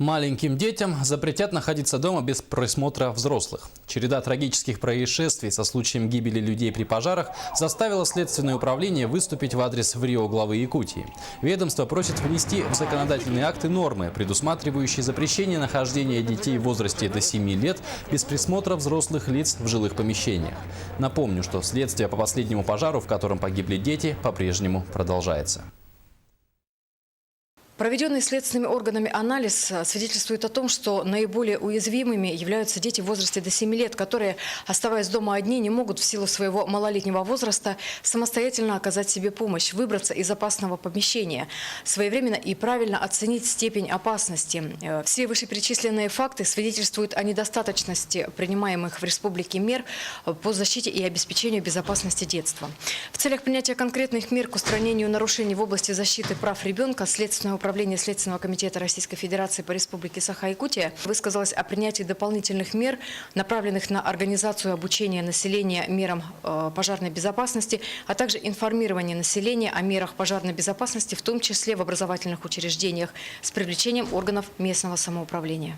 Маленьким детям запретят находиться дома без присмотра взрослых. Череда трагических происшествий со случаем гибели людей при пожарах заставила Следственное управление выступить в адрес ВРИО главы Якутии. Ведомство просит внести в законодательные акты нормы, предусматривающие запрещение нахождения детей в возрасте до 7 лет без присмотра взрослых лиц в жилых помещениях. Напомню, что следствие по последнему пожару, в котором погибли дети, по-прежнему продолжается. Проведенный следственными органами анализ свидетельствует о том, что наиболее уязвимыми являются дети в возрасте до 7 лет, которые, оставаясь дома одни, не могут в силу своего малолетнего возраста самостоятельно оказать себе помощь, выбраться из опасного помещения, своевременно и правильно оценить степень опасности. Все вышеперечисленные факты свидетельствуют о недостаточности принимаемых в республике мер по защите и обеспечению безопасности детства. В целях принятия конкретных мер к устранению нарушений в области защиты прав ребенка Следственное управление Следственного комитета Российской Федерации по Республике Саха-Якутия высказалось о принятии дополнительных мер, направленных на организацию обучения населения мерам пожарной безопасности, а также информирование населения о мерах пожарной безопасности, в том числе в образовательных учреждениях, с привлечением органов местного самоуправления.